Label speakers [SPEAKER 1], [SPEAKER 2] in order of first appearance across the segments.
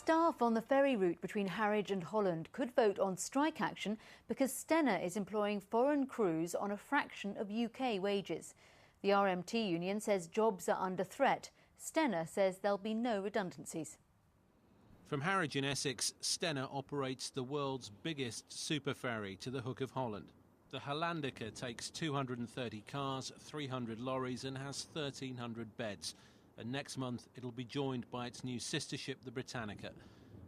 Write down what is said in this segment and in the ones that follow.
[SPEAKER 1] Staff on the ferry route between Harwich and Holland could vote on strike action because Stena is employing foreign crews on a fraction of UK wages. The RMT union says jobs are under threat. Stena says there'll be no redundancies.
[SPEAKER 2] From Harwich in Essex, Stena operates the world's biggest super ferry to the Hook of Holland. The Hollandica takes 230 cars, 300 lorries and has 1,300 beds. And next month it'll be joined by its new sister ship, the Britannica.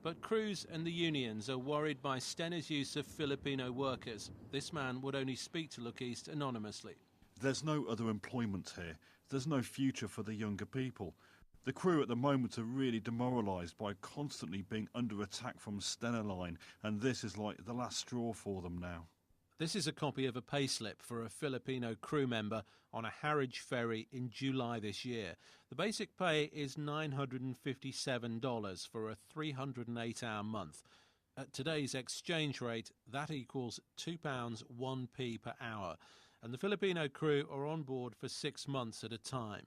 [SPEAKER 2] But crews and the unions are worried by Stena's use of Filipino workers. This man would only speak to Look East anonymously.
[SPEAKER 3] There's no other employment here. There's no future for the younger people. The crew at the moment are really demoralised by constantly being under attack from Stena Line, and this is like the last straw for them now.
[SPEAKER 2] This is a copy of a payslip for a Filipino crew member on a Harwich ferry in July this year. The basic pay is $957 for a 308-hour month. At today's exchange rate, that equals £2 1p per hour. And the Filipino crew are on board for 6 months at a time.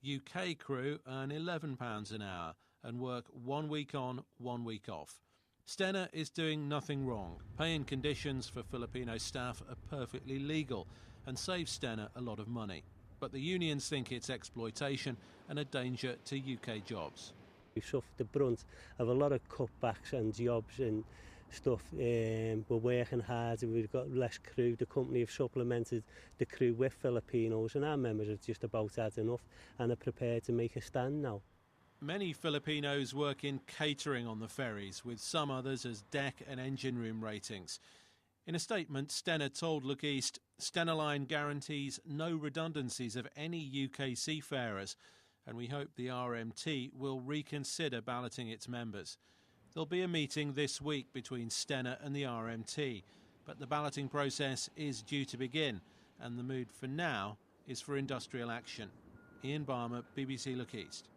[SPEAKER 2] UK crew earn £11 an hour and work 1 week on, 1 week off. Stena is doing nothing wrong. Pay and conditions for Filipino staff are perfectly legal and save Stena a lot of money. But the unions think it's exploitation and a danger to UK jobs.
[SPEAKER 4] We've suffered the brunt of a lot of cutbacks and jobs and stuff. We're working hard and we've got less crew. The company have supplemented the crew with Filipinos and our members are just about had enough and are prepared to make a stand now.
[SPEAKER 2] Many Filipinos work in catering on the ferries, with some others as deck and engine room ratings. In a statement, Stena told Look East, Stena Line guarantees no redundancies of any UK seafarers, and we hope the RMT will reconsider balloting its members. There'll be a meeting this week between Stena and the RMT, but the balloting process is due to begin, and the mood for now is for industrial action. Ian Barmer, BBC Look East.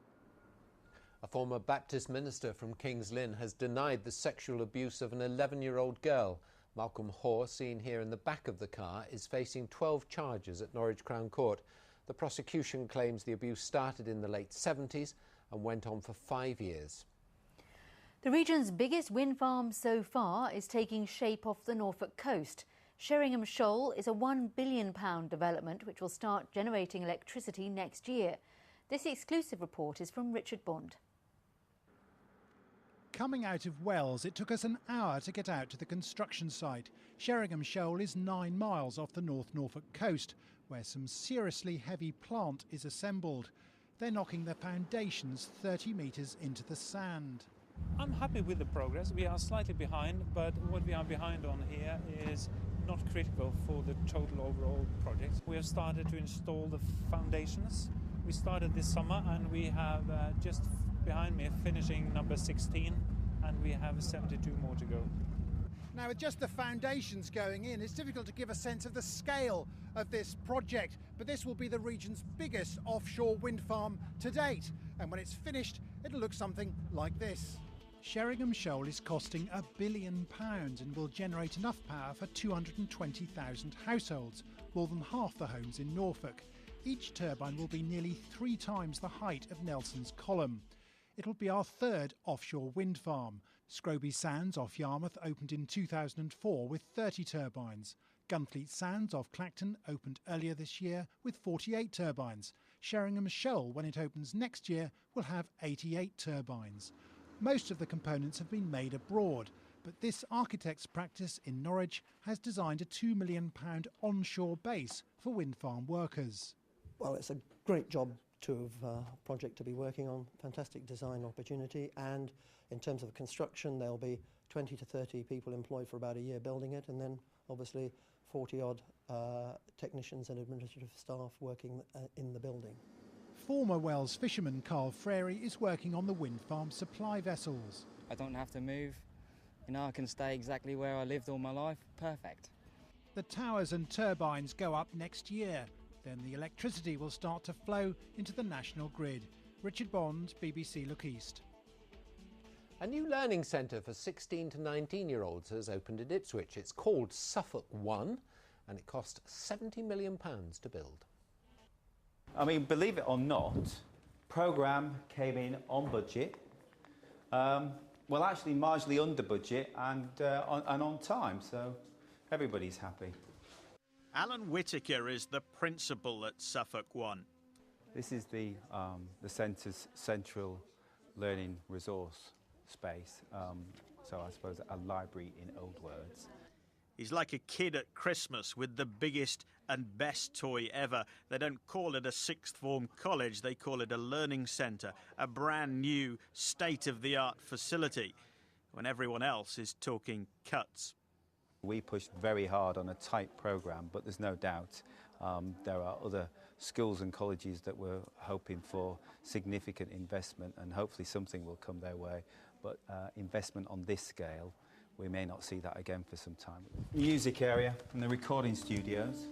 [SPEAKER 5] A former Baptist minister from King's Lynn has denied the sexual abuse of an 11-year-old girl. Malcolm Hoare, seen here in the back of the car, is facing 12 charges at Norwich Crown Court. The prosecution claims the abuse started in the late 70s and went on for 5 years.
[SPEAKER 1] The region's biggest wind farm so far is taking shape off the Norfolk coast. Sheringham Shoal is a £1 billion development which will start generating electricity next year. This exclusive report is from Richard Bond.
[SPEAKER 6] Coming out of Wells, it took us an hour to get out to the construction site. Sheringham Shoal is 9 miles off the North Norfolk coast, where some seriously heavy plant is assembled. They're knocking the foundations 30 metres into the sand.
[SPEAKER 7] I'm happy with the progress. We are slightly behind, but what we are behind on here is not critical for the total overall project. We have started to install the foundations. We started this summer and we have just behind me finishing number 16 and we have 72 more to go.
[SPEAKER 6] Now, with just the foundations going in, it's difficult to give a sense of the scale of this project, but this will be the region's biggest offshore wind farm to date, and when it's finished it'll look something like this. Sheringham Shoal is costing £1 billion and will generate enough power for 220,000 households, more than half the homes in Norfolk. Each turbine will be nearly 3 times the height of Nelson's Column. It'll be our third offshore wind farm. Scroby Sands off Yarmouth opened in 2004 with 30 turbines. Gunfleet Sands off Clacton opened earlier this year with 48 turbines. Sheringham Shoal, when it opens next year, will have 88 turbines. Most of the components have been made abroad, but this architect's practice in Norwich has designed a £2 million onshore base for wind farm workers.
[SPEAKER 8] Well, it's a great job to have project to be working on, fantastic design opportunity, and in terms of construction there'll be 20 to 30 people employed for about a year building it, and then obviously 40 odd technicians and administrative staff working in the building.
[SPEAKER 6] Former Wells fisherman Carl Frary is working on the wind farm supply vessels.
[SPEAKER 9] I don't have to move, I can stay exactly where I lived all my life, perfect.
[SPEAKER 6] The towers and turbines go up next year. Then the electricity will start to flow into the national grid. Richard Bond, BBC Look East.
[SPEAKER 5] A new learning centre for 16 to 19-year-olds has opened in Ipswich. It's called Suffolk 1 and it cost £70 million to build.
[SPEAKER 10] I mean, believe it or not, programme came in on budget. Well, actually marginally under budget and on time, so everybody's happy.
[SPEAKER 11] Alan Whittaker is the principal at Suffolk 1.
[SPEAKER 10] This is the centre's central learning resource space, so I suppose a library in old words.
[SPEAKER 11] He's like a kid at Christmas with the biggest and best toy ever. They don't call it a sixth form college, they call it a learning centre, a brand new state-of-the-art facility, when everyone else is talking cuts.
[SPEAKER 10] We pushed very hard on a tight programme, but there's no doubt there are other schools and colleges that were hoping for significant investment, and hopefully something will come their way. But investment on this scale, we may not see that again for some time. Music area and the recording studios.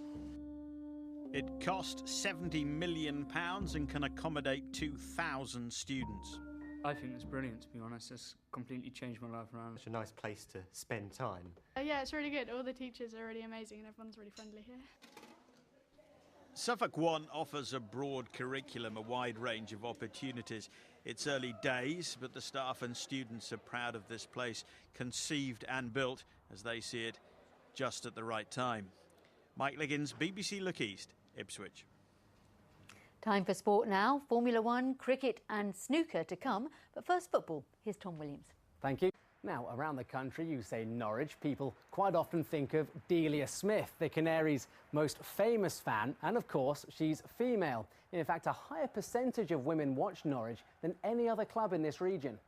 [SPEAKER 11] It cost £70 million and can accommodate 2,000 students.
[SPEAKER 12] I think it's brilliant, to be honest. It's completely changed my life around.
[SPEAKER 13] It's a nice place to spend time.
[SPEAKER 14] Yeah, it's really good. All the teachers are really amazing and everyone's really friendly here.
[SPEAKER 11] Suffolk 1 offers a broad curriculum, a wide range of opportunities. It's early days, but the staff and students are proud of this place, conceived and built, as they see it, just at the right time. Mike Liggins, BBC Look East, Ipswich.
[SPEAKER 1] Time for sport now. Formula One, cricket and snooker to come. But first football. Here's Tom Williams.
[SPEAKER 15] Thank you. Now, around the country, you say Norwich, people quite often think of Delia Smith, the Canaries' most famous fan, and of course, she's female. In fact, a higher percentage of women watch Norwich than any other club in this region.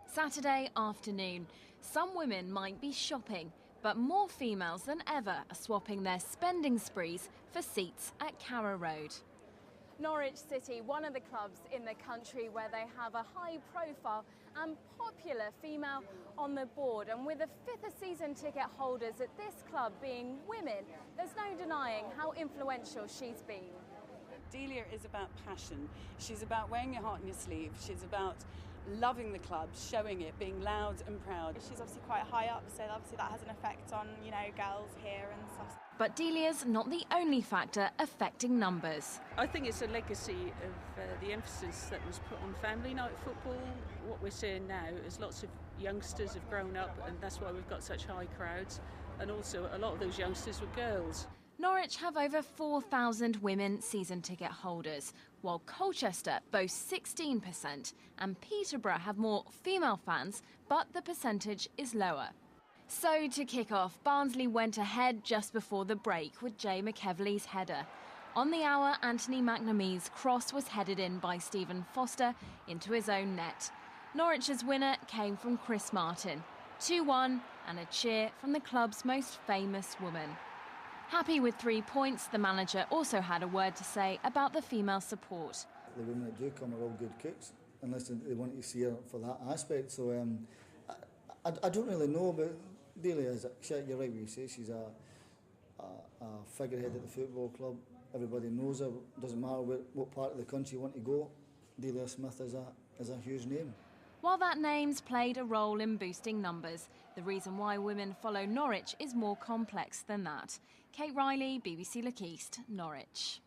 [SPEAKER 16] Saturday afternoon. Some women might be shopping, but more females than ever are swapping their spending sprees for seats at Carrow Road.
[SPEAKER 17] Norwich City, one of the clubs in the country where they have a high-profile and popular female on the board. And with a fifth of season ticket holders at this club being women, there's no denying how influential she's been.
[SPEAKER 18] Delia is about passion. She's about wearing your heart on your sleeve. She's about loving the club, showing it, being loud and proud.
[SPEAKER 19] She's obviously quite high up, so obviously that has an effect on, you know, girls here and stuff.
[SPEAKER 16] But Delia's not the only factor affecting numbers.
[SPEAKER 18] I think it's a legacy of the emphasis that was put on family night football. What we're seeing now is lots of youngsters have grown up, and that's why we've got such high crowds. And also a lot of those youngsters were girls.
[SPEAKER 16] Norwich have over 4,000 women season ticket holders, while Colchester boasts 16% and Peterborough have more female fans, but the percentage is lower. So to kick off, Barnsley went ahead just before the break with Jay McEvely's header. On the hour, Anthony McNamee's cross was headed in by Stephen Foster into his own net. Norwich's winner came from Chris Martin. 2-1 and a cheer from the club's most famous woman. Happy with 3 points, the manager also had a word to say about the female support.
[SPEAKER 20] The women that do come are all good cooks, unless they want to see her for that aspect. So I don't really know, but Delia is, you're right when you say she's a figurehead at the football club. Everybody knows her. Doesn't matter what part of the country you want to go. Delia Smith is a huge name.
[SPEAKER 16] While that name's played a role in boosting numbers, the reason why women follow Norwich is more complex than that. Kate Riley, BBC Look East, Norwich.